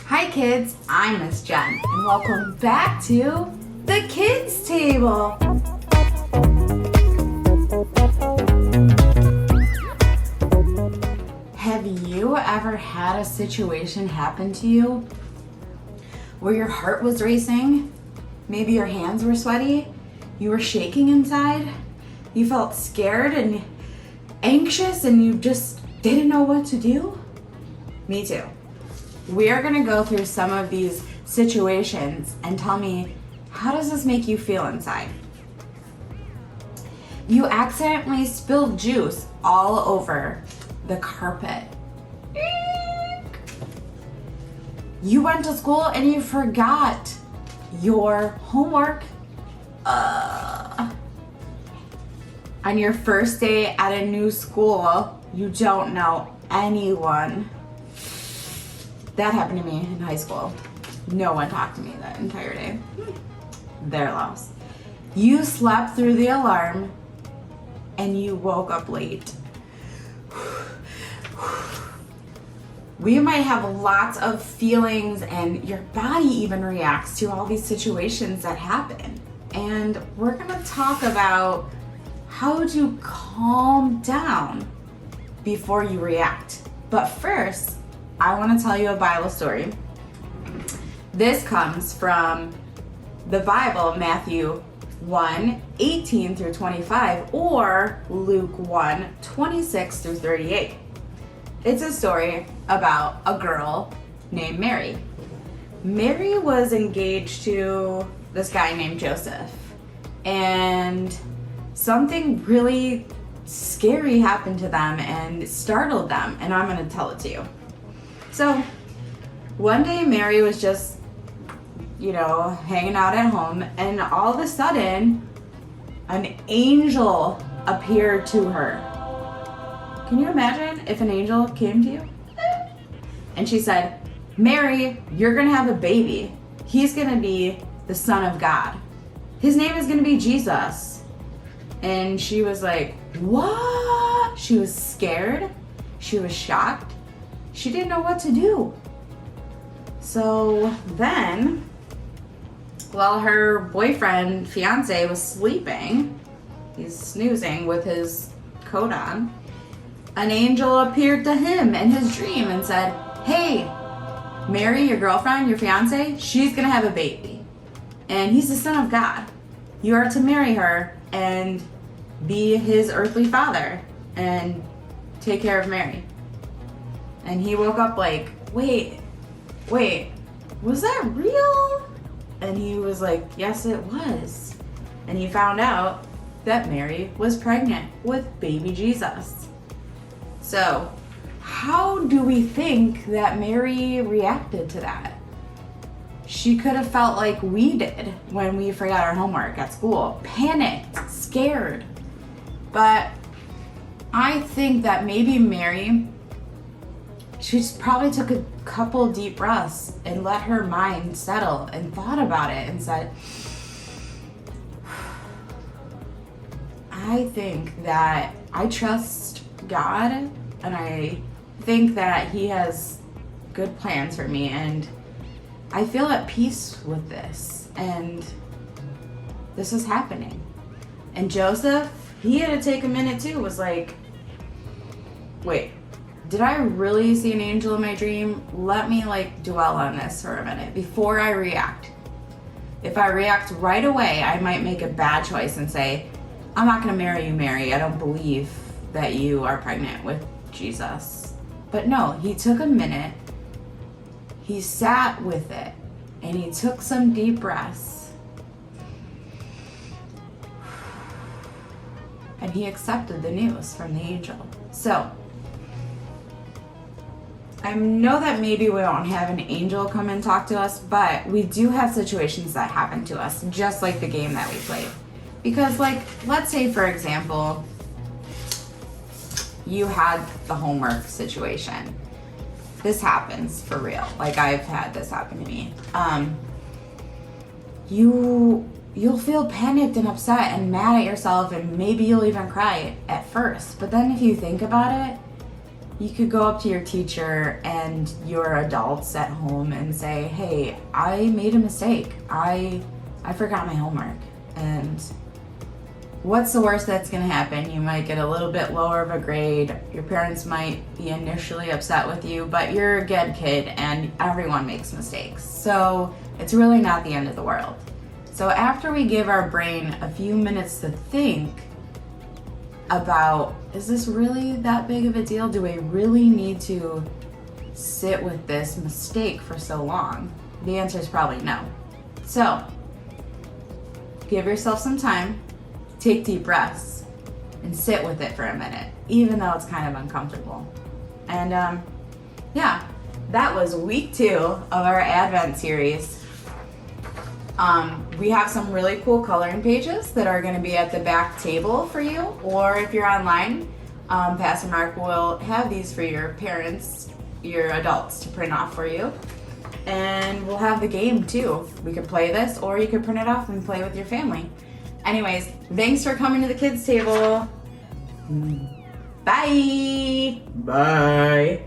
Hi kids, I'm Miss Jen, and welcome back to the Kids Table. Have you ever had a situation happen to you where your heart was racing? Maybe your hands were sweaty, you were shaking inside, you felt scared and anxious and you just didn't know what to do? Me too. We are gonna go through some of these situations and tell me, how does this make you feel inside? You accidentally spilled juice all over the carpet. You went to school and you forgot your homework. On your first day at a new school, you don't know anyone. That happened to me in high school. No one talked to me that entire day. Their loss. You slept through the alarm and you woke up late. We might have lots of feelings and your body even reacts to all these situations that happen. And we're gonna talk about how to calm down before you react. But first, I want to tell you a Bible story. This comes from the Bible, Matthew 1:18 through 25, or Luke 1:26 through 38. It's a story about a girl named Mary. Mary was engaged to this guy named Joseph, and something really scary happened to them and startled them, and I'm going to tell it to you. So, one day Mary was just, hanging out at home, and all of a sudden, an angel appeared to her. Can you imagine if an angel came to you? And she said, Mary, you're gonna have a baby. He's gonna be the Son of God. His name is gonna be Jesus. And she was like, what? She was scared. She was shocked. She didn't know what to do. So then, while her boyfriend, fiance, was sleeping, he's snoozing with his coat on, an angel appeared to him in his dream and said, hey, Mary, your girlfriend, your fiance, she's gonna have a baby. And he's the Son of God. You are to marry her and be his earthly father and take care of Mary. And he woke up like, wait, was that real? And he was like, yes, it was. And he found out that Mary was pregnant with baby Jesus. So, how do we think that Mary reacted to that? She could have felt like we did when we forgot our homework at school. Panicked, scared. But I think that maybe Mary, she just probably took a couple deep breaths and let her mind settle and thought about it and said, I think that I trust God and I think that He has good plans for me and I feel at peace with this and this is happening. And Joseph, he had to take a minute too, was like, wait, did I really see an angel in my dream? Let me dwell on this for a minute before I react. If I react right away, I might make a bad choice and say, I'm not gonna marry you, Mary. I don't believe that you are pregnant with Jesus. But no, he took a minute, he sat with it, and he took some deep breaths. And he accepted the news from the angel. So, I know that maybe we won't have an angel come and talk to us, but we do have situations that happen to us, just like the game that we played. Because let's say for example, you had the homework situation. This happens for real. I've had this happen to me. You'll feel panicked and upset and mad at yourself and maybe you'll even cry at first. But then if you think about it, you could go up to your teacher and your adults at home and say, hey, I made a mistake. I forgot my homework. And what's the worst that's going to happen? You might get a little bit lower of a grade. Your parents might be initially upset with you, but you're a good kid and everyone makes mistakes. So it's really not the end of the world. So after we give our brain a few minutes to think about, is this really that big of a deal? Do we really need to sit with this mistake for so long? The answer is probably no. So give yourself some time, take deep breaths, and sit with it for a minute, even though it's kind of uncomfortable. And yeah, that was week 2 of our Advent series. We have some really cool coloring pages that are going to be at the back table for you, or if you're online, Pastor Mark will have these for your parents, your adults, to print off for you. And we'll have the game too. We could play this, or you could print it off and play with your family. Anyways, thanks for coming to the kids' table. Bye. Bye.